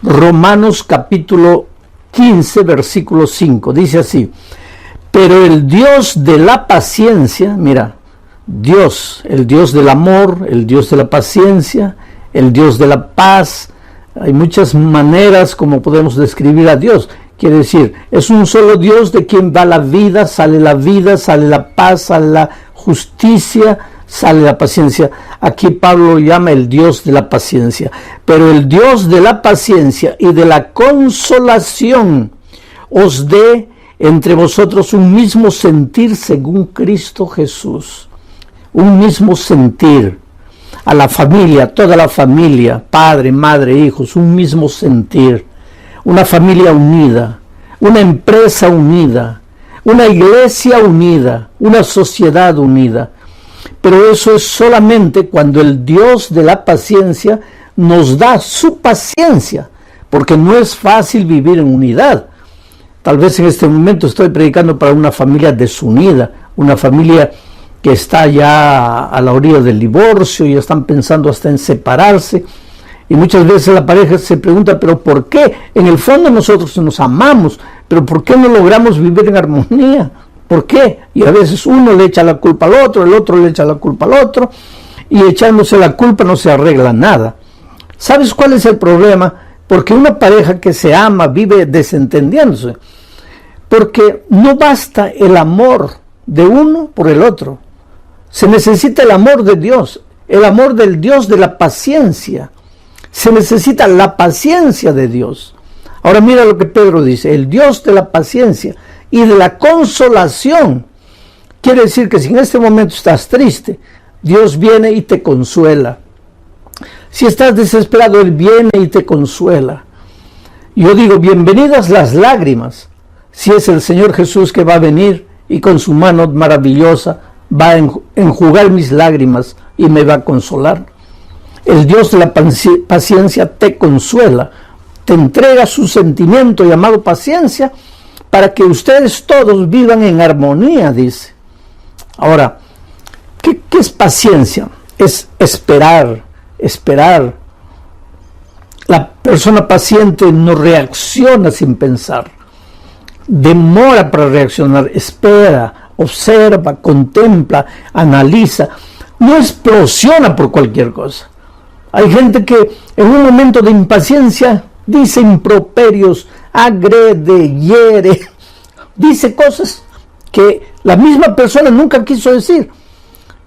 Romanos capítulo 15, versículo 5. Dice así: pero el Dios de la paciencia, mira, Dios, el Dios del amor, el Dios de la paciencia, el Dios de la paz. Hay muchas maneras como podemos describir a Dios. Quiere decir, es un solo Dios de quien va la vida, sale la paz, sale la justicia, sale la paciencia. Aquí Pablo llama el Dios de la paciencia. Pero el Dios de la paciencia y de la consolación os dé entre vosotros un mismo sentir según Cristo Jesús. Un mismo sentir. A la familia, toda la familia, padre, madre, hijos, un mismo sentir. Una familia unida, una empresa unida, una iglesia unida, una sociedad unida. Pero eso es solamente cuando el Dios de la paciencia nos da su paciencia, porque no es fácil vivir en unidad. Tal vez en este momento estoy predicando para una familia desunida, una familia que está ya a la orilla del divorcio y están pensando hasta en separarse. Y muchas veces la pareja se pregunta, ¿pero por qué? En el fondo nosotros nos amamos, pero ¿por qué no logramos vivir en armonía? ¿Por qué? Y a veces uno le echa la culpa al otro, el otro le echa la culpa al otro, y echándose la culpa no se arregla nada. ¿Sabes cuál es el problema? Porque una pareja que se ama vive desentendiéndose, porque no basta el amor de uno por el otro. Se necesita el amor de Dios, el amor del Dios de la paciencia. Se necesita la paciencia de Dios. Ahora mira lo que Pedro dice: el Dios de la paciencia y de la consolación. Quiere decir que si en este momento estás triste, Dios viene y te consuela. Si estás desesperado, Él viene y te consuela. Yo digo, bienvenidas las lágrimas, si es el Señor Jesús que va a venir y con su mano maravillosa va a enjugar mis lágrimas y me va a consolar. El Dios de la paciencia te consuela, te entrega su sentimiento llamado paciencia para que ustedes todos vivan en armonía, dice. Ahora, ¿qué es paciencia? Es esperar. La persona paciente no reacciona sin pensar, demora para reaccionar, espera, observa, contempla, analiza, no explosiona por cualquier cosa. Hay gente que en un momento de impaciencia dice improperios, agrede, hiere, dice cosas que la misma persona nunca quiso decir,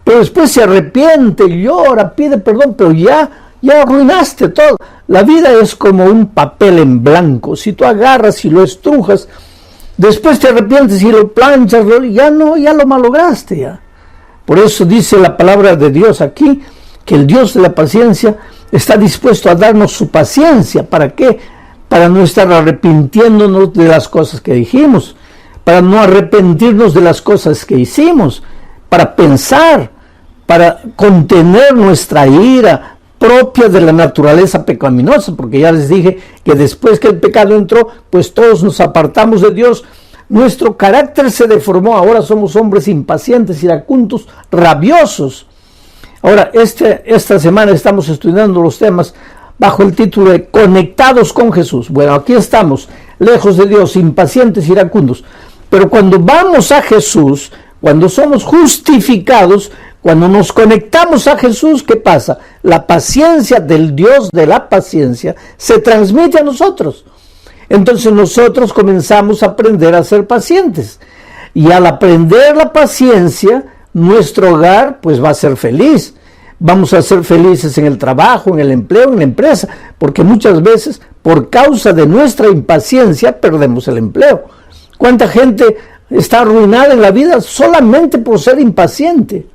pero después se arrepiente, llora, pide perdón, pero ya arruinaste todo. La vida es como un papel en blanco. Si tú agarras y lo estrujas, después te arrepientes y lo planchas, ya lo malograste ya. Por eso dice la palabra de Dios aquí, que el Dios de la paciencia está dispuesto a darnos su paciencia. ¿Para qué? Para no estar arrepintiéndonos de las cosas que dijimos, para no arrepentirnos de las cosas que hicimos, para pensar, para contener nuestra ira propia de la naturaleza pecaminosa, porque ya les dije que después que el pecado entró, pues todos nos apartamos de Dios. Nuestro carácter se deformó, ahora somos hombres impacientes, iracundos, rabiosos. Ahora, esta semana estamos estudiando los temas bajo el título de Conectados con Jesús. Bueno, aquí estamos, lejos de Dios, impacientes, iracundos. Pero cuando vamos a Jesús, cuando somos justificados, cuando nos conectamos a Jesús, ¿qué pasa? La paciencia del Dios de la paciencia se transmite a nosotros. Entonces nosotros comenzamos a aprender a ser pacientes. Y al aprender la paciencia, nuestro hogar pues va a ser feliz. Vamos a ser felices en el trabajo, en el empleo, en la empresa, porque muchas veces por causa de nuestra impaciencia perdemos el empleo. ¿Cuánta gente está arruinada en la vida solamente por ser impaciente?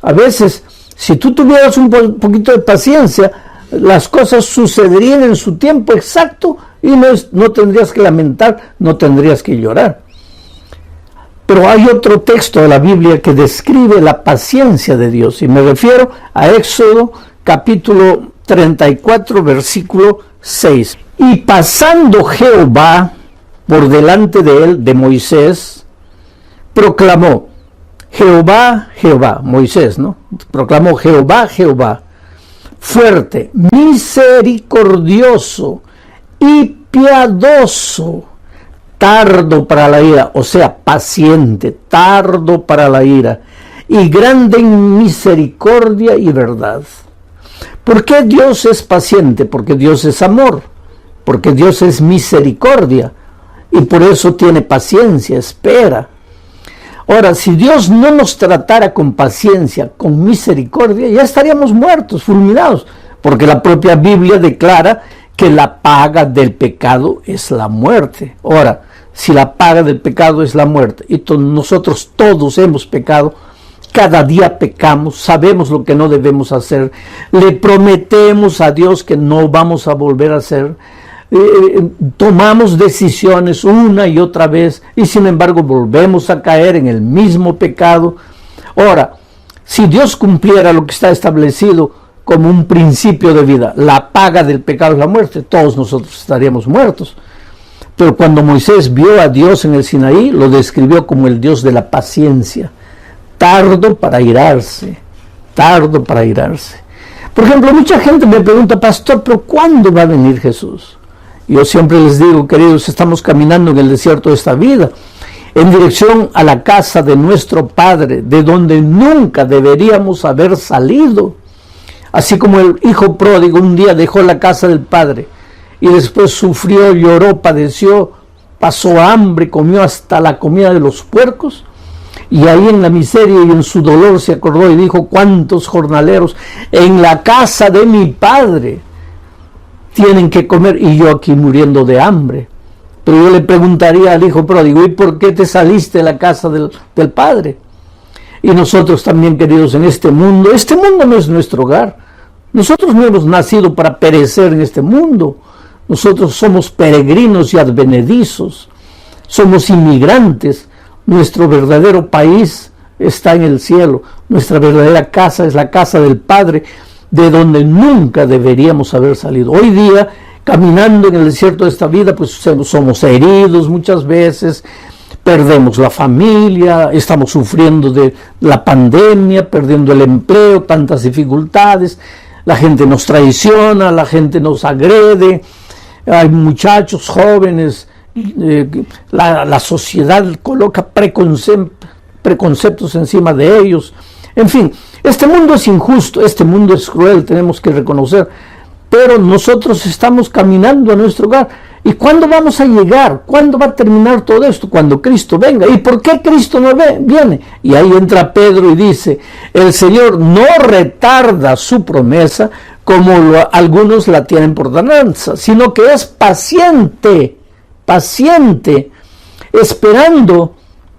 A veces, si tú tuvieras un poquito de paciencia, las cosas sucederían en su tiempo exacto y no tendrías que lamentar, no tendrías que llorar. Pero hay otro texto de la Biblia que describe la paciencia de Dios, y me refiero a Éxodo capítulo 34, versículo 6. Y pasando Jehová por delante de él, de Moisés, proclamó: Jehová, Jehová, Moisés, ¿no? Proclamó: Jehová, Jehová, fuerte, misericordioso y piadoso, tardo para la ira, o sea, paciente, tardo para la ira, y grande en misericordia y verdad. ¿Por qué Dios es paciente? Porque Dios es amor, porque Dios es misericordia, y por eso tiene paciencia, espera. Ahora, si Dios no nos tratara con paciencia, con misericordia, ya estaríamos muertos, fulminados, porque la propia Biblia declara que la paga del pecado es la muerte. Ahora, si la paga del pecado es la muerte, y nosotros todos hemos pecado, cada día pecamos, sabemos lo que no debemos hacer, le prometemos a Dios que no vamos a volver a hacer, tomamos decisiones una y otra vez, y sin embargo volvemos a caer en el mismo pecado. Ahora, si Dios cumpliera lo que está establecido como un principio de vida, la paga del pecado es la muerte, todos nosotros estaríamos muertos. Pero cuando Moisés vio a Dios en el Sinaí, lo describió como el Dios de la paciencia, tardo para irarse, tardo para irarse. Por ejemplo, mucha gente me pregunta, pastor, ¿pero cuándo va a venir Jesús? Yo siempre les digo, queridos, estamos caminando en el desierto de esta vida, en dirección a la casa de nuestro Padre, de donde nunca deberíamos haber salido. Así como el hijo pródigo un día dejó la casa del Padre, y después sufrió, lloró, padeció, pasó hambre, comió hasta la comida de los puercos, y ahí en la miseria y en su dolor se acordó y dijo, ¿cuántos jornaleros en la casa de mi Padre tienen que comer y yo aquí muriendo de hambre? Pero yo le preguntaría al hijo pródigo, ¿y por qué te saliste de la casa del Padre? Y nosotros también, queridos, en este mundo no es nuestro hogar. Nosotros no hemos nacido para perecer en este mundo. Nosotros somos peregrinos y advenedizos, somos inmigrantes. Nuestro verdadero país está en el cielo, nuestra verdadera casa es la casa del Padre, de donde nunca deberíamos haber salido. Hoy día, caminando en el desierto de esta vida, pues somos heridos muchas veces, perdemos la familia, estamos sufriendo de la pandemia, perdiendo el empleo, tantas dificultades, la gente nos traiciona, la gente nos agrede, hay muchachos jóvenes, la sociedad coloca preconceptos encima de ellos. En fin, este mundo es injusto, este mundo es cruel, tenemos que reconocer, pero nosotros estamos caminando a nuestro hogar. ¿Y cuándo vamos a llegar? ¿Cuándo va a terminar todo esto? Cuando Cristo venga. ¿Y por qué Cristo no viene? Y ahí entra Pedro y dice, el Señor no retarda su promesa como algunos la tienen por tardanza, sino que es paciente, esperando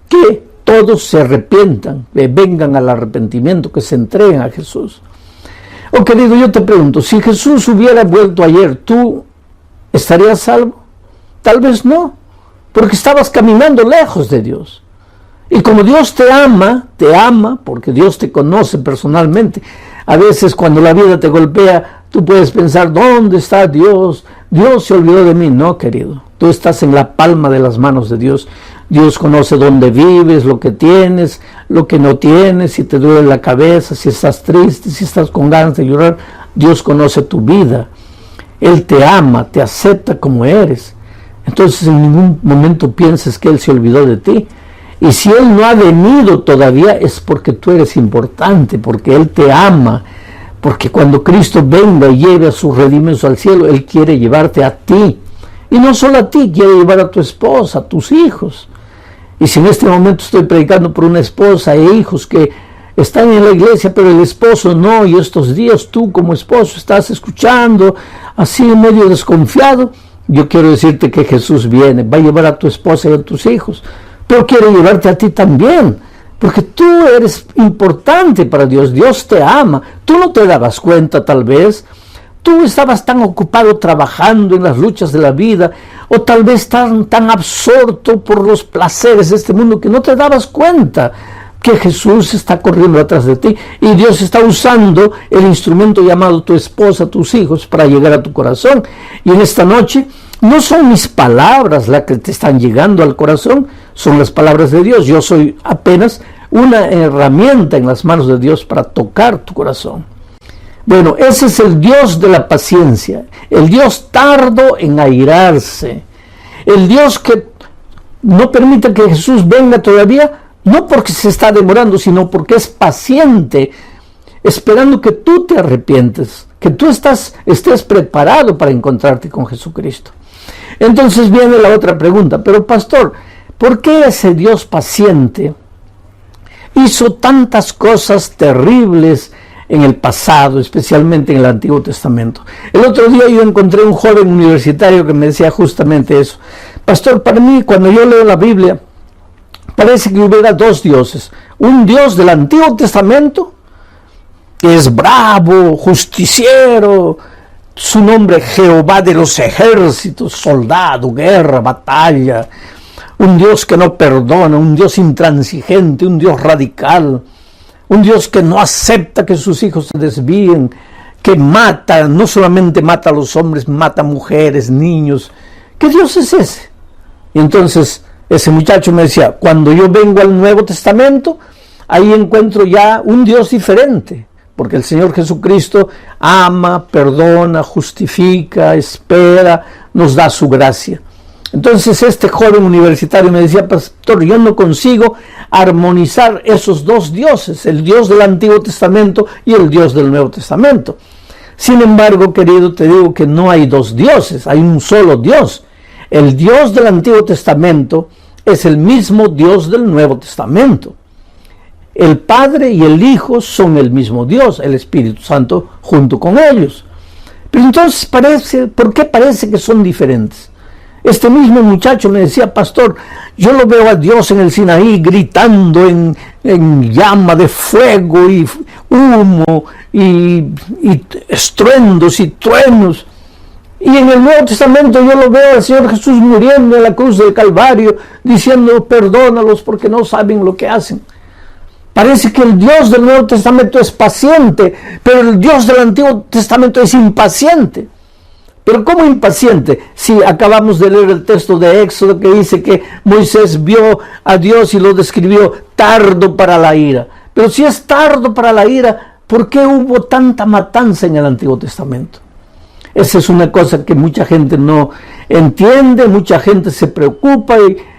que todos se arrepientan, que vengan al arrepentimiento, que se entreguen a Jesús. Oh, querido, yo te pregunto, si Jesús hubiera vuelto ayer, ¿tú estarías salvo? Tal vez no, porque estabas caminando lejos de Dios. Y como Dios te ama, porque Dios te conoce personalmente. A veces cuando la vida te golpea, tú puedes pensar, ¿dónde está Dios? Dios se olvidó de mí. No, querido, tú estás en la palma de las manos de Dios. Dios conoce dónde vives, lo que tienes, lo que no tienes, si te duele la cabeza, si estás triste, si estás con ganas de llorar. Dios conoce tu vida. Él te ama, te acepta como eres. Entonces en ningún momento pienses que Él se olvidó de ti. Y si Él no ha venido todavía es porque tú eres importante, porque Él te ama, porque cuando Cristo venga y lleve a sus redimidos al cielo, Él quiere llevarte a ti. Y no solo a ti, quiere llevar a tu esposa, a tus hijos. Y si en este momento estoy predicando por una esposa e hijos que están en la iglesia, pero el esposo no, y estos días tú como esposo estás escuchando así medio desconfiado, yo quiero decirte que Jesús viene, va a llevar a tu esposa y a tus hijos, pero quiere llevarte a ti también, porque tú eres importante para Dios, Dios te ama, tú no te dabas cuenta tal vez, tú estabas tan ocupado trabajando en las luchas de la vida, o tal vez tan absorto por los placeres de este mundo que no te dabas cuenta que Jesús está corriendo atrás de ti y Dios está usando el instrumento llamado tu esposa, tus hijos, para llegar a tu corazón. Y en esta noche no son mis palabras las que te están llegando al corazón, son las palabras de Dios. Yo soy apenas una herramienta en las manos de Dios para tocar tu corazón. Bueno, ese es el Dios de la paciencia, el Dios tardo en airarse, el Dios que no permite que Jesús venga todavía, no porque se está demorando, sino porque es paciente, esperando que tú te arrepientes, que tú estés preparado para encontrarte con Jesucristo. Entonces viene la otra pregunta, pero pastor, ¿por qué ese Dios paciente hizo tantas cosas terribles en el pasado, especialmente en el Antiguo Testamento? El otro día yo encontré un joven universitario que me decía justamente eso. Pastor, para mí, cuando yo leo la Biblia, parece que hubiera dos dioses. Un Dios del Antiguo Testamento, que es bravo, justiciero, su nombre Jehová de los ejércitos, soldado, guerra, batalla. Un Dios que no perdona, un Dios intransigente, un Dios radical, un Dios que no acepta que sus hijos se desvíen, que mata, no solamente mata a los hombres, mata a mujeres, niños. ¿Qué Dios es ese? Y entonces ese muchacho me decía, cuando yo vengo al Nuevo Testamento, ahí encuentro ya un Dios diferente, porque el Señor Jesucristo ama, perdona, justifica, espera, nos da su gracia. Entonces este joven universitario me decía, pastor, yo no consigo armonizar esos dos dioses, el Dios del Antiguo Testamento y el Dios del Nuevo Testamento. Sin embargo, querido, te digo que no hay dos dioses, hay un solo Dios. El Dios del Antiguo Testamento es el mismo Dios del Nuevo Testamento. El Padre y el Hijo son el mismo Dios, el Espíritu Santo junto con ellos. Pero entonces ¿por qué parece que son diferentes? Este mismo muchacho me decía, pastor, yo lo veo a Dios en el Sinaí gritando en llama de fuego y humo y estruendos y truenos. Y en el Nuevo Testamento yo lo veo al Señor Jesús muriendo en la cruz del Calvario, diciendo, perdónalos porque no saben lo que hacen. Parece que el Dios del Nuevo Testamento es paciente, pero el Dios del Antiguo Testamento es impaciente. Pero ¿cómo impaciente? Si acabamos de leer el texto de Éxodo que dice que Moisés vio a Dios y lo describió tardo para la ira. Pero si es tardo para la ira, ¿por qué hubo tanta matanza en el Antiguo Testamento? Esa es una cosa que mucha gente no entiende, mucha gente se preocupa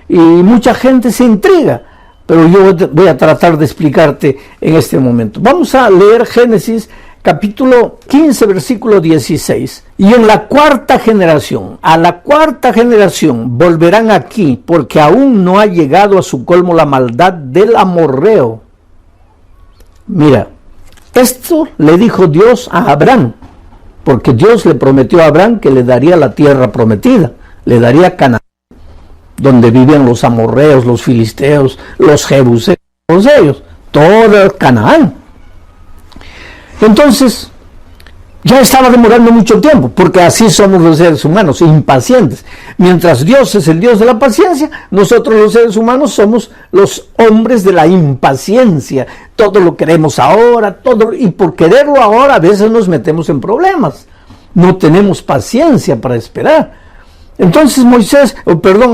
y mucha gente se intriga. Pero yo voy a tratar de explicarte en este momento. Vamos a leer Génesis capítulo 15, versículo 16. Y en la cuarta generación, a la cuarta generación volverán aquí, porque aún no ha llegado a su colmo la maldad del amorreo. Mira, esto le dijo Dios a Abraham, porque Dios le prometió a Abraham que le daría la tierra prometida, le daría Canaán, donde vivían los amorreos, los filisteos, los jebuseos, todos ellos, todo Canaán. Entonces, ya estaba demorando mucho tiempo, porque así somos los seres humanos, impacientes. Mientras Dios es el Dios de la paciencia, nosotros los seres humanos somos los hombres de la impaciencia. Todo lo queremos ahora, y por quererlo ahora a veces nos metemos en problemas. No tenemos paciencia para esperar. Entonces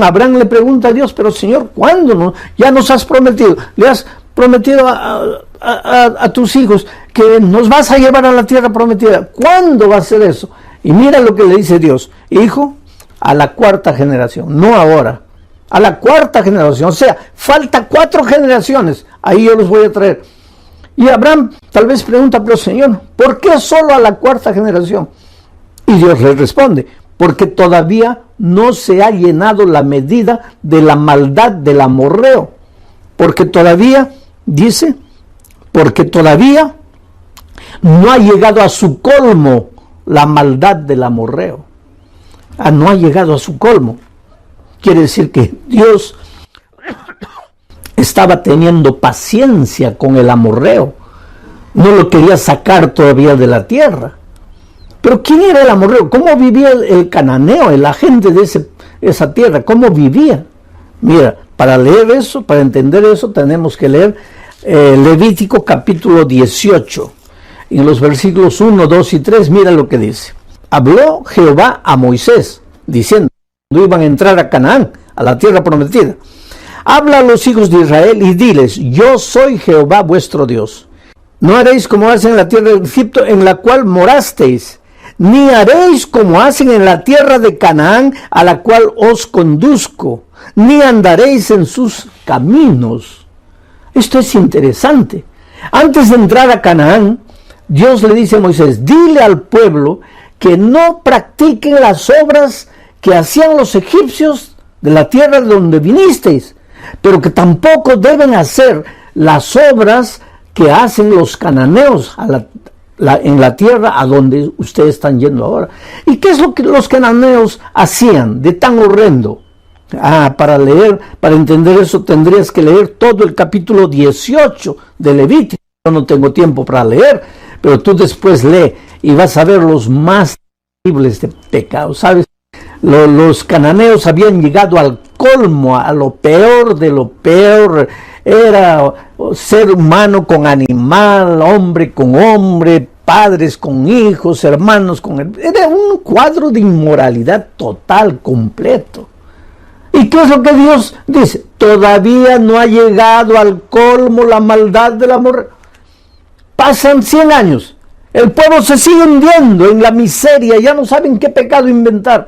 Abraham le pregunta a Dios, pero Señor, ¿cuándo? No? Ya nos has prometido, le has prometido a tus hijos que nos vas a llevar a la tierra prometida. ¿Cuándo va a ser eso? Y mira lo que le dice Dios, hijo, a la cuarta generación, no ahora, a la cuarta generación, o sea, falta 4 generaciones, ahí yo los voy a traer. Y Abraham tal vez pregunta, pero Señor, ¿por qué solo a la cuarta generación? Y Dios le responde, porque todavía no se ha llenado la medida de la maldad del amorreo, porque todavía, dice, porque todavía no ha llegado a su colmo la maldad del amorreo. No ha llegado a su colmo. Quiere decir que Dios estaba teniendo paciencia con el amorreo. No lo quería sacar todavía de la tierra. Pero ¿quién era el amorreo? ¿Cómo vivía el cananeo, la gente de esa tierra? ¿Cómo vivía? Mira, para leer eso, para entender eso, tenemos que leer Levítico capítulo 18. En los versículos 1, 2 y 3, mira lo que dice. Habló Jehová a Moisés, diciendo, cuando iban a entrar a Canaán, a la tierra prometida. Habla a los hijos de Israel y diles, yo soy Jehová vuestro Dios. No haréis como hacen en la tierra de Egipto, en la cual morasteis, ni haréis como hacen en la tierra de Canaán, a la cual os conduzco, ni andaréis en sus caminos. Esto es interesante. Antes de entrar a Canaán, Dios le dice a Moisés, dile al pueblo que no practiquen las obras que hacían los egipcios de la tierra donde vinisteis, pero que tampoco deben hacer las obras que hacen los cananeos en la tierra a donde ustedes están yendo ahora. ¿Y qué es lo que los cananeos hacían de tan horrendo? Para entender eso tendrías que leer todo el capítulo 18 de Levítico. Yo no tengo tiempo para leer, pero tú después lee y vas a ver los más terribles de pecados. ¿Sabes? Los cananeos habían llegado al colmo, a lo peor de lo peor. Era ser humano con animal, hombre con hombre, padres con hijos, hermanos con hermanos. Era un cuadro de inmoralidad total, completo. ¿Y qué es lo que Dios dice? Todavía no ha llegado al colmo la maldad del amor. Pasan 100 años. El pueblo se sigue hundiendo en la miseria. Ya no saben qué pecado inventar.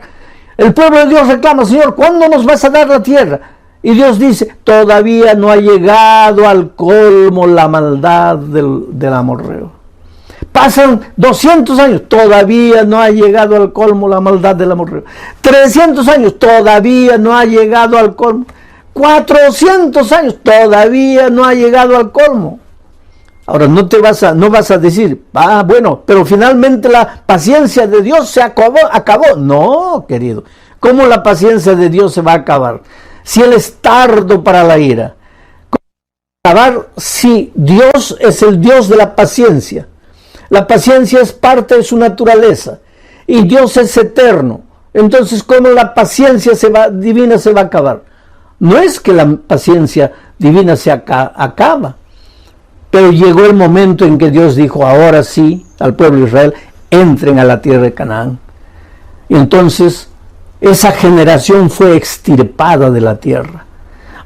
El pueblo de Dios reclama, Señor, ¿cuándo nos vas a dar la tierra? Y Dios dice, todavía no ha llegado al colmo la maldad del amorreo. Pasan 200 años, todavía no ha llegado al colmo la maldad del amorreo. 300 años, todavía no ha llegado al colmo. 400 años, todavía no ha llegado al colmo. Ahora no vas a decir, bueno, pero finalmente la paciencia de Dios se acabó. No, querido, ¿cómo la paciencia de Dios se va a acabar? Si Él es tardo para la ira. ¿Cómo va a acabar si Dios es el Dios de la paciencia? La paciencia es parte de su naturaleza y Dios es eterno. Entonces, ¿cómo la paciencia divina se va a acabar? No es que la paciencia divina se acaba, pero llegó el momento en que Dios dijo, ahora sí, al pueblo de Israel, entren a la tierra de Canaán. Y entonces, esa generación fue extirpada de la tierra.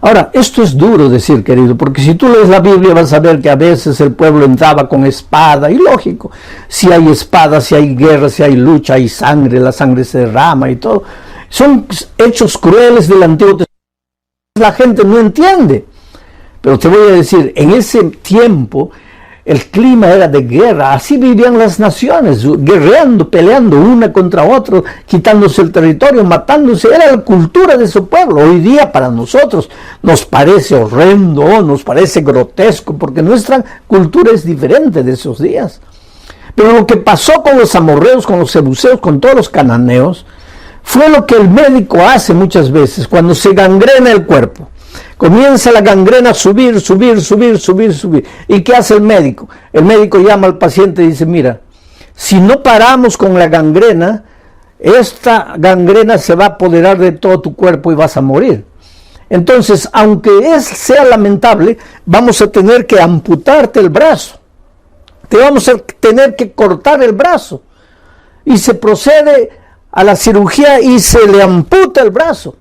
Ahora, esto es duro decir, querido, porque si tú lees la Biblia vas a ver que a veces el pueblo entraba con espada, y lógico, si hay espada, si hay guerra, si hay lucha, hay sangre, la sangre se derrama y todo. Son hechos crueles del Antiguo Testamento. La gente no entiende. Pero te voy a decir, en ese tiempo el clima era de guerra, así vivían las naciones, guerreando, peleando una contra otra, quitándose el territorio, matándose, era la cultura de su pueblo. Hoy día para nosotros nos parece horrendo, nos parece grotesco, porque nuestra cultura es diferente de esos días. Pero lo que pasó con los amorreos, con los jebuseos, con todos los cananeos, fue lo que el médico hace muchas veces cuando se gangrena el cuerpo. Comienza la gangrena a subir. ¿Y qué hace el médico? El médico llama al paciente y dice, mira, si no paramos con la gangrena, esta gangrena se va a apoderar de todo tu cuerpo y vas a morir. Entonces, aunque sea lamentable, vamos a tener que amputarte el brazo. Te vamos a tener que cortar el brazo. Y se procede a la cirugía y se le amputa el brazo.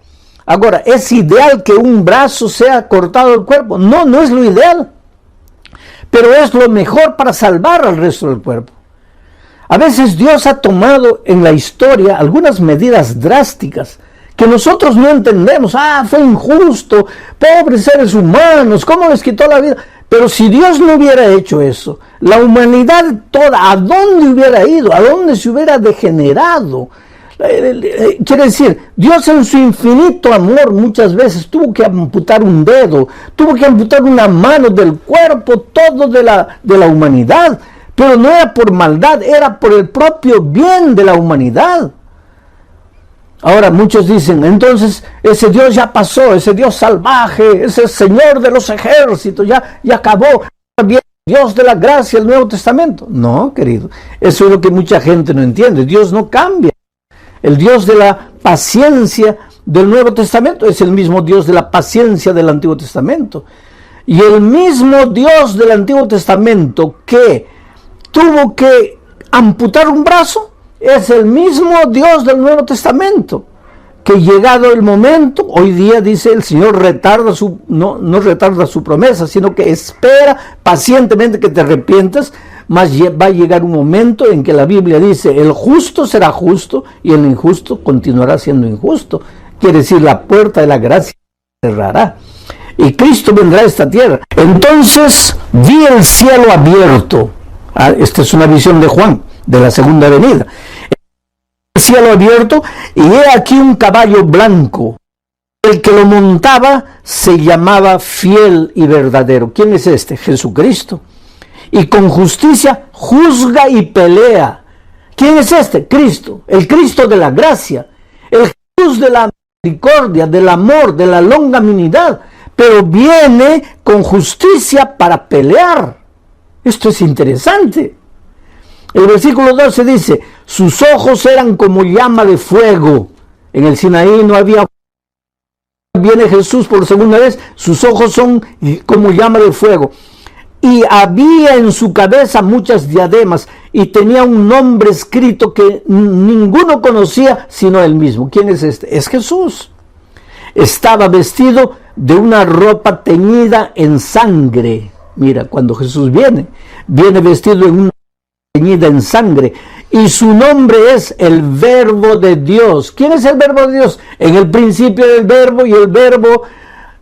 Ahora, ¿es ideal que un brazo sea cortado del cuerpo? No, no es lo ideal. Pero es lo mejor para salvar al resto del cuerpo. A veces Dios ha tomado en la historia algunas medidas drásticas que nosotros no entendemos. Fue injusto, pobres seres humanos, ¿cómo les quitó la vida? Pero si Dios no hubiera hecho eso, la humanidad toda, ¿a dónde hubiera ido? ¿A dónde se hubiera degenerado? Quiere decir, Dios en su infinito amor muchas veces tuvo que amputar un dedo, tuvo que amputar una mano del cuerpo todo de la humanidad, pero no era por maldad, era por el propio bien de la humanidad. Ahora muchos dicen, entonces ese Dios ya pasó, ese Dios salvaje, ese Señor de los ejércitos ya acabó, bien Dios de la gracia, el Nuevo Testamento. No, querido, eso es lo que mucha gente no entiende. Dios no cambia. El Dios de la paciencia del Nuevo Testamento es el mismo Dios de la paciencia del Antiguo Testamento. Y el mismo Dios del Antiguo Testamento que tuvo que amputar un brazo es el mismo Dios del Nuevo Testamento que llegado el momento, hoy día dice el Señor no retarda su promesa, sino que espera pacientemente que te arrepientas, mas va a llegar un momento en que la Biblia dice, el justo será justo y el injusto continuará siendo injusto. Quiere decir, la puerta de la gracia se cerrará y Cristo vendrá a esta tierra. Entonces vi el cielo abierto. Esta es una visión de Juan, de la segunda venida. El cielo abierto, y he aquí un caballo blanco. El que lo montaba se llamaba Fiel y Verdadero. ¿Quién es este? Jesucristo. Y con justicia juzga y pelea. ¿Quién es este? Cristo. El Cristo de la gracia. El Jesús de la misericordia, del amor, de la longanimidad. Pero viene con justicia para pelear. Esto es interesante. El versículo 12 dice, sus ojos eran como llama de fuego. En el Sinaí no había. Viene Jesús por segunda vez, sus ojos son como llama de fuego. Y había en su cabeza muchas diademas y tenía un nombre escrito que ninguno conocía sino él mismo. ¿Quién es este? Es Jesús. Estaba vestido de una ropa teñida en sangre. Mira, cuando Jesús viene vestido en una teñida en sangre, y su nombre es el Verbo de Dios. ¿Quién es el Verbo de Dios? En el principio era el Verbo, y el Verbo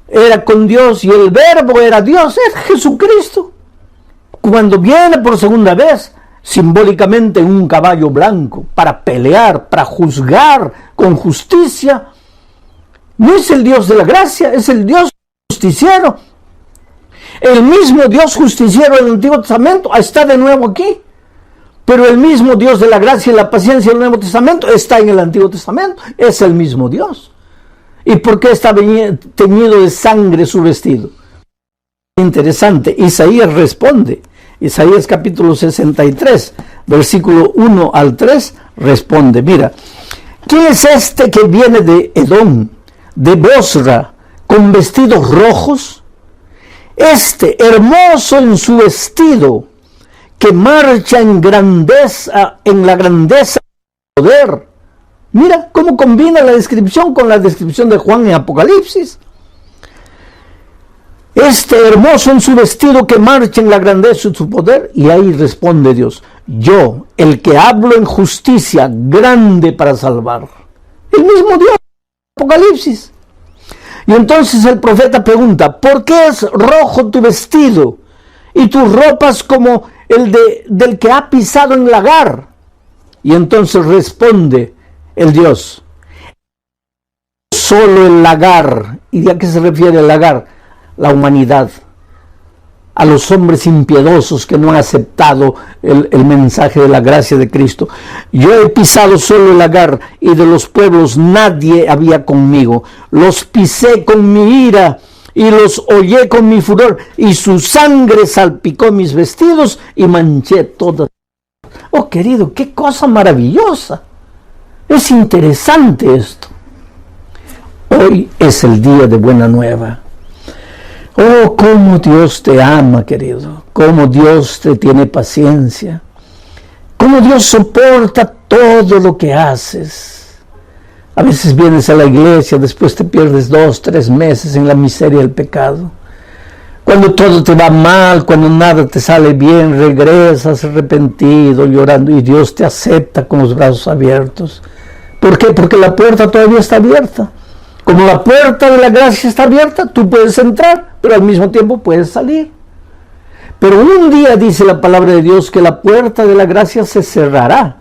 era con Dios, y el Verbo era Dios, es Jesucristo. Cuando viene por segunda vez, simbólicamente en un caballo blanco, para pelear, para juzgar con justicia, no es el Dios de la gracia, es el Dios justiciero. El mismo Dios justiciero del Antiguo Testamento está de nuevo aquí. Pero el mismo Dios de la gracia y la paciencia del Nuevo Testamento está en el Antiguo Testamento. Es el mismo Dios. ¿Y por qué está teñido de sangre su vestido? Interesante. Isaías responde. Isaías capítulo 63, versículo 1 al 3, responde. Mira, ¿quién es este que viene de Edom, de Bosra, con vestidos rojos? Este, hermoso en su vestido, que marcha en grandeza, en la grandeza del poder. Mira cómo combina la descripción con la descripción de Juan en Apocalipsis. Este hermoso en su vestido que marcha en la grandeza de su poder. Y ahí responde Dios, yo, el que hablo en justicia, grande para salvar. El mismo Dios, Apocalipsis. Y entonces el profeta pregunta, ¿por qué es rojo tu vestido y tus ropas como del que ha pisado en lagar? Y entonces responde el Dios, solo el lagar. ¿Y a qué se refiere el lagar? La humanidad, a los hombres impiedosos que no han aceptado el mensaje de la gracia de Cristo. Yo he pisado solo el lagar, y de los pueblos nadie había conmigo. Los pisé con mi ira y los hollé con mi furor, y su sangre salpicó mis vestidos y manché todas. Oh, querido, qué cosa maravillosa. Es interesante esto. Hoy es el día de buena nueva. Oh, cómo Dios te ama, querido. Cómo Dios te tiene paciencia. Cómo Dios soporta todo lo que haces. A veces vienes a la iglesia, después te pierdes 2, 3 meses en la miseria del pecado. Cuando todo te va mal, cuando nada te sale bien, regresas arrepentido, llorando, y Dios te acepta con los brazos abiertos. ¿Por qué? Porque la puerta todavía está abierta. Como la puerta de la gracia está abierta, tú puedes entrar, pero al mismo tiempo puedes salir. Pero un día dice la palabra de Dios que la puerta de la gracia se cerrará.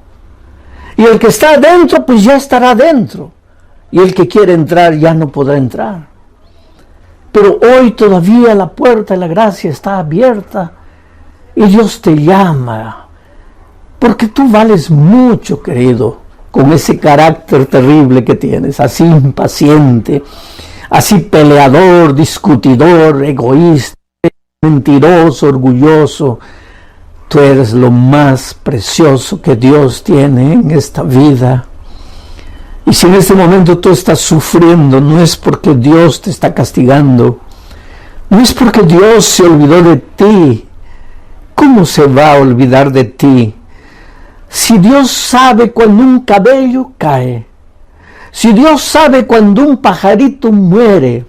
Y el que está adentro, pues ya estará adentro. Y el que quiere entrar ya no podrá entrar. Pero hoy todavía la puerta de la gracia está abierta. Y Dios te llama. Porque tú vales mucho, querido, con ese carácter terrible que tienes, así impaciente, así peleador, discutidor, egoísta, mentiroso, orgulloso. Tú eres lo más precioso que Dios tiene en esta vida. Y si en este momento tú estás sufriendo, no es porque Dios te está castigando, no es porque Dios se olvidó de ti. ¿Cómo se va a olvidar de ti? Si Dios sabe cuando un cabello cae, Si Dios sabe cuando un pajarito muere,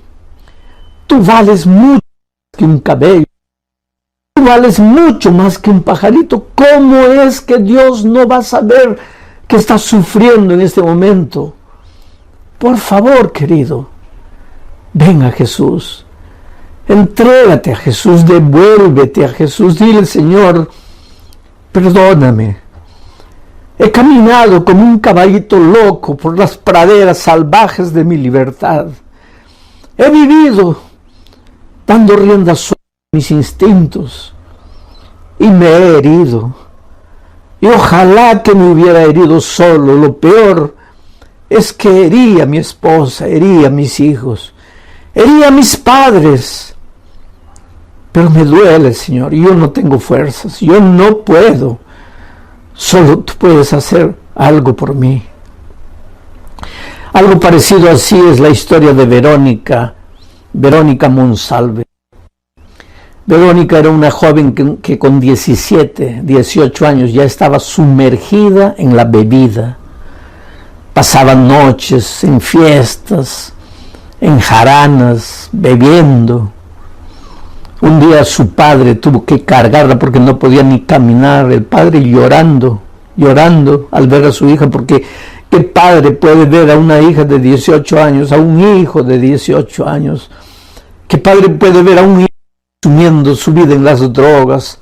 tú vales mucho más que un cabello. Tú vales mucho más que un pajarito. ¿Cómo es que Dios no va a saber que estás sufriendo en este momento? Por favor, querido, ven a Jesús. Entrégate a Jesús, devuélvete a Jesús. Dile, Señor, perdóname. He caminado como un caballito loco por las praderas salvajes de mi libertad. He vivido dando rienda suelta a mis instintos y me he herido. Y ojalá que me hubiera herido solo. Lo peor es que herí a mi esposa, herí a mis hijos, herí a mis padres. Pero me duele, Señor, y yo no tengo fuerzas, yo no puedo. Solo tú puedes hacer algo por mí. Algo parecido así es la historia de Verónica Monsalve. Verónica era una joven que con 17, 18 años ya estaba sumergida en la bebida. Pasaba noches en fiestas, en jaranas, bebiendo. Un día su padre tuvo que cargarla porque no podía ni caminar. El padre llorando al ver a su hija, porque ¿qué padre puede ver a una hija de 18 años, a un hijo de 18 años? ¿Qué padre puede ver a un hijo consumiendo su vida en las drogas,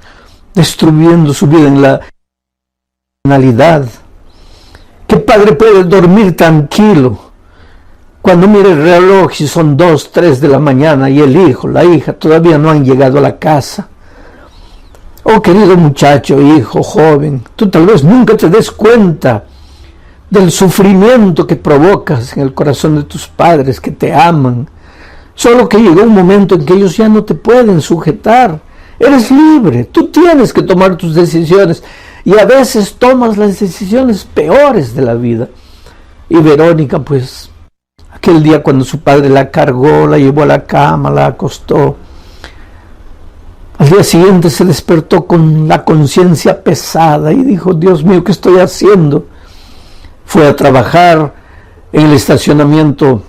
destruyendo su vida en la criminalidad? ¿Qué padre puede dormir tranquilo cuando mira el reloj y son 2, 3 de la mañana y el hijo, la hija todavía no han llegado a la casa? Oh, querido muchacho, hijo, joven, tú tal vez nunca te des cuenta del sufrimiento que provocas en el corazón de tus padres que te aman. Solo que llegó un momento en que ellos ya no te pueden sujetar. Eres libre, tú tienes que tomar tus decisiones y a veces tomas las decisiones peores de la vida. Y Verónica, pues, aquel día cuando su padre la cargó, la llevó a la cama, la acostó, al día siguiente se despertó con la conciencia pesada y dijo, Dios mío, ¿qué estoy haciendo? Fue a trabajar en el estacionamiento,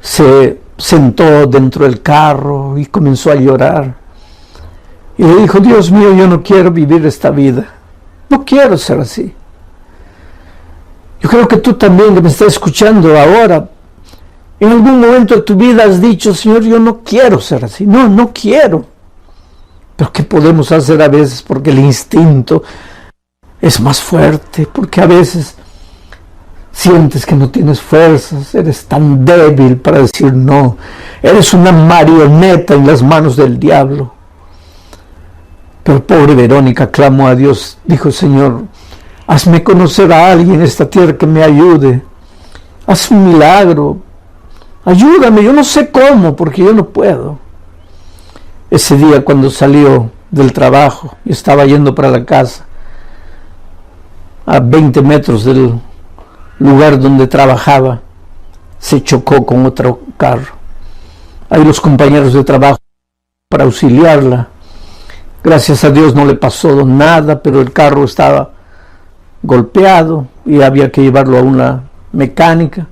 se sentó dentro del carro y comenzó a llorar. Y le dijo, Dios mío, yo no quiero vivir esta vida. No quiero ser así. Yo creo que tú también, que me estás escuchando ahora, en algún momento de tu vida has dicho, Señor, yo no quiero ser así. No quiero. Pero ¿qué podemos hacer a veces? Porque el instinto es más fuerte, porque a veces sientes que no tienes fuerzas, eres tan débil para decir no, eres una marioneta en las manos del diablo. Pero pobre Verónica clamó a Dios, dijo, Señor, hazme conocer a alguien en esta tierra que me ayude, haz un milagro, ayúdame, yo no sé cómo, porque yo no puedo. Ese día cuando salió del trabajo y estaba yendo para la casa, a 20 metros del lugar donde trabajaba, se chocó con otro carro. Ahí los compañeros de trabajo para auxiliarla. Gracias a Dios no le pasó nada, pero el carro estaba golpeado y había que llevarlo a una mecánica.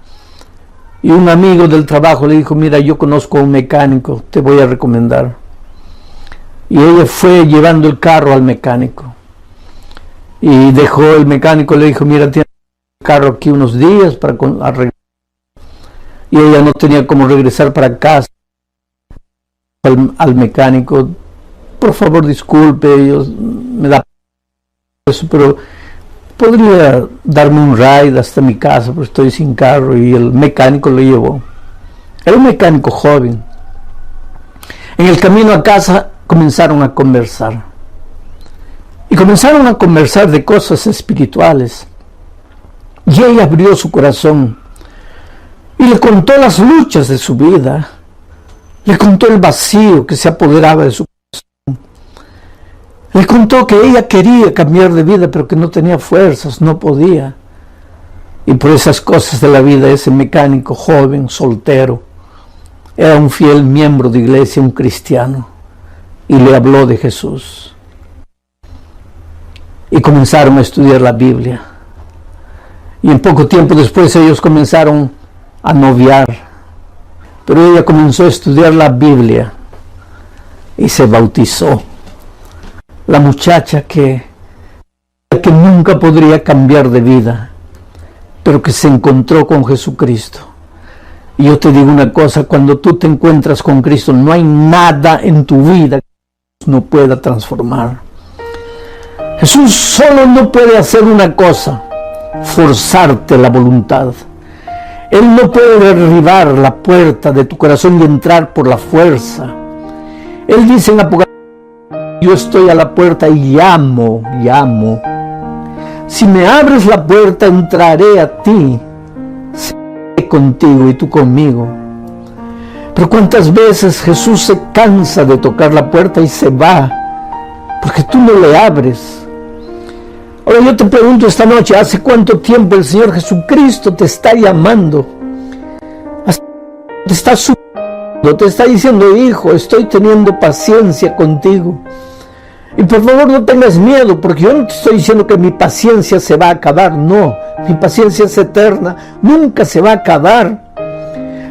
Y un amigo del trabajo le dijo, mira, yo conozco a un mecánico, te voy a recomendar. Y ella fue llevando el carro al mecánico. Y dejó el mecánico, le dijo, mira, tienes el carro aquí unos días para arreglar. Y ella no tenía cómo regresar para casa. Al mecánico, por favor, disculpe, yo me da eso, pero podría darme un ride hasta mi casa, porque estoy sin carro. Y el mecánico lo llevó. Era un mecánico joven. En el camino a casa comenzaron a conversar. Y comenzaron a conversar de cosas espirituales. Y ella abrió su corazón y le contó las luchas de su vida. Le contó el vacío que se apoderaba de su corazón. Le contó que ella quería cambiar de vida, pero que no tenía fuerzas, no podía. Y por esas cosas de la vida, ese mecánico joven, soltero, era un fiel miembro de iglesia, un cristiano, y le habló de Jesús. Y comenzaron a estudiar la Biblia. Y en poco tiempo después ellos comenzaron a noviar. Pero ella comenzó a estudiar la Biblia y se bautizó. La muchacha que nunca podría cambiar de vida, pero que se encontró con Jesucristo. Y yo te digo una cosa, cuando tú te encuentras con Cristo, no hay nada en tu vida que no pueda transformar. Jesús solo no puede hacer una cosa: forzarte la voluntad. Él no puede derribar la puerta de tu corazón y entrar por la fuerza. Él dice en Apocalipsis: yo estoy a la puerta y llamo. Si me abres la puerta, entraré a ti, seré contigo y tú conmigo. Pero cuántas veces Jesús se cansa de tocar la puerta y se va, porque tú no le abres. Ahora yo te pregunto esta noche, ¿hace cuánto tiempo el Señor Jesucristo te está llamando? Te está suplicando, te está diciendo: hijo, estoy teniendo paciencia contigo. Y por favor no tengas miedo, porque yo no te estoy diciendo que mi paciencia se va a acabar. No, mi paciencia es eterna, nunca se va a acabar.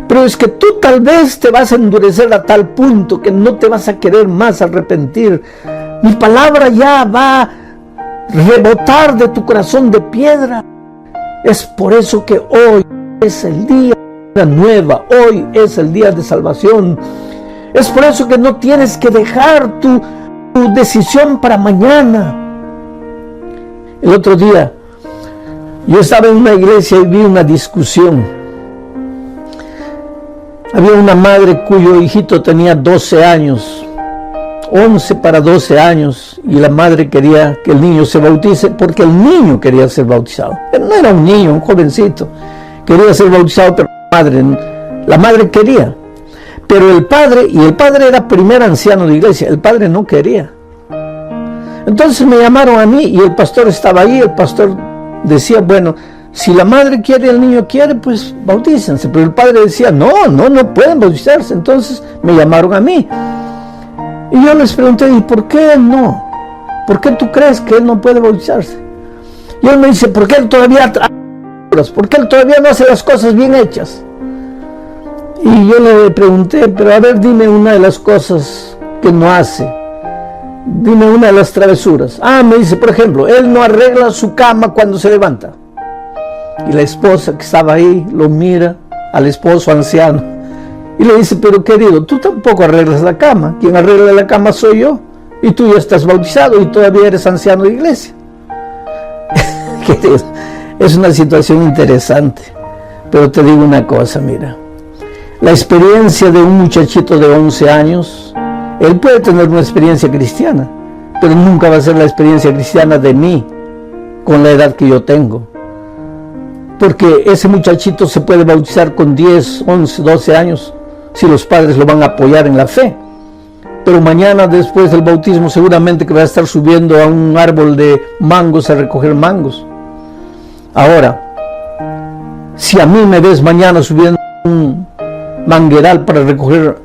Pero es que tú tal vez te vas a endurecer a tal punto que no te vas a querer más arrepentir. Mi palabra ya va a rebotar de tu corazón de piedra. Es por eso que hoy es el día de la nueva, hoy es el día de salvación. Es por eso que no tienes que dejar tu decisión para mañana. El otro día yo estaba en una iglesia y vi una discusión. Había una madre cuyo hijito tenía 12 años, 11 para 12 años, y la madre quería que el niño se bautice porque el niño quería ser bautizado. Él no era un niño, un jovencito, quería ser bautizado, pero la madre quería. Pero el padre era primer anciano de iglesia, el padre no quería. Entonces me llamaron a mí y el pastor estaba ahí. El pastor decía: bueno, si la madre quiere y el niño quiere, pues bautícense. Pero el padre decía: no pueden bautizarse. Entonces me llamaron a mí. Y yo les pregunté: ¿y por qué él no? ¿Por qué tú crees que él no puede bautizarse? Y él me dice: porque él todavía no hace las cosas bien hechas. Y yo le pregunté: pero a ver, dime una de las cosas que no hace. Dime una de las travesuras. Me dice: por ejemplo, él no arregla su cama cuando se levanta. Y la esposa que estaba ahí lo mira al esposo anciano y le dice: pero querido, tú tampoco arreglas la cama. Quien arregla la cama soy yo. Y tú ya estás bautizado y todavía eres anciano de iglesia. Es una situación interesante. Pero te digo una cosa, mira. La experiencia de un muchachito de 11 años, él puede tener una experiencia cristiana, pero nunca va a ser la experiencia cristiana de mí, con la edad que yo tengo. Porque ese muchachito se puede bautizar con 10, 11, 12 años, si los padres lo van a apoyar en la fe. Pero mañana, después del bautismo, seguramente que va a estar subiendo a un árbol de mangos a recoger mangos. Ahora, si a mí me ves mañana subiendo un mangueral para recoger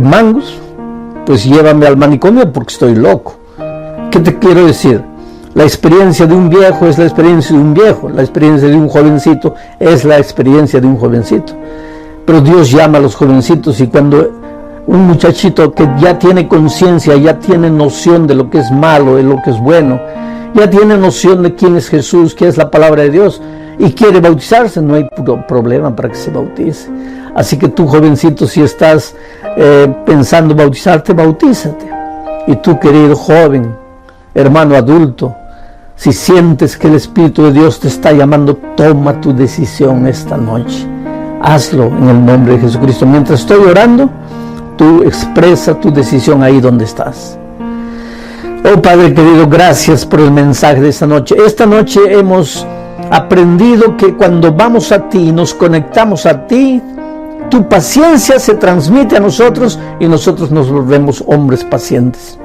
mangos, pues llévame al manicomio porque estoy loco. ¿Qué te quiero decir? La experiencia de un viejo es la experiencia de un viejo, la experiencia de un jovencito es la experiencia de un jovencito. Pero Dios llama a los jovencitos, y cuando un muchachito que ya tiene conciencia, ya tiene noción de lo que es malo, de lo que es bueno, ya tiene noción de quién es Jesús, qué es la palabra de Dios, y quiere bautizarse, no hay problema para que se bautice. Así que tú, jovencito, si estás pensando bautizarte, bautízate. Y tú, querido joven, hermano adulto, si sientes que el Espíritu de Dios te está llamando, toma tu decisión esta noche. Hazlo en el nombre de Jesucristo. Mientras estoy orando, tú expresa tu decisión ahí donde estás. Oh Padre querido, gracias por el mensaje de esta noche. Esta noche hemos aprendido que cuando vamos a ti, nos conectamos a ti, tu paciencia se transmite a nosotros y nosotros nos volvemos hombres pacientes.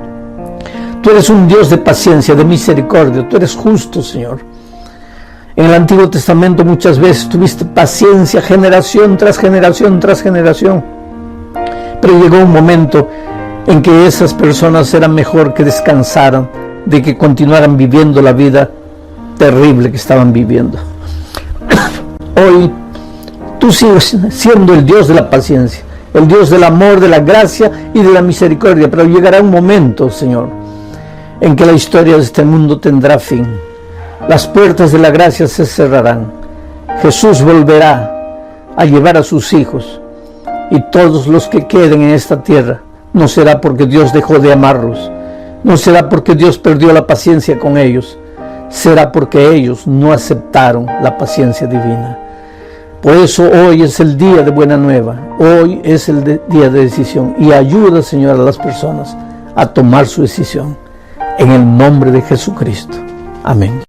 Tú eres un Dios de paciencia, de misericordia, tú eres justo, Señor. En el Antiguo Testamento muchas veces tuviste paciencia, generación tras generación tras generación. Pero llegó un momento en que esas personas era mejor que descansaran, de que continuaran viviendo la vida terrible que estaban viviendo. Hoy tú sigues siendo el Dios de la paciencia, el Dios del amor, de la gracia y de la misericordia, pero llegará un momento, Señor, en que la historia de este mundo tendrá fin. Las puertas de la gracia se cerrarán. Jesús volverá a llevar a sus hijos, y todos los que queden en esta tierra, no será porque Dios dejó de amarlos, no será porque Dios perdió la paciencia con ellos, será porque ellos no aceptaron la paciencia divina. Por eso hoy es el día de buena nueva, hoy es el día de decisión, y ayuda, Señor, a las personas a tomar su decisión, en el nombre de Jesucristo. Amén.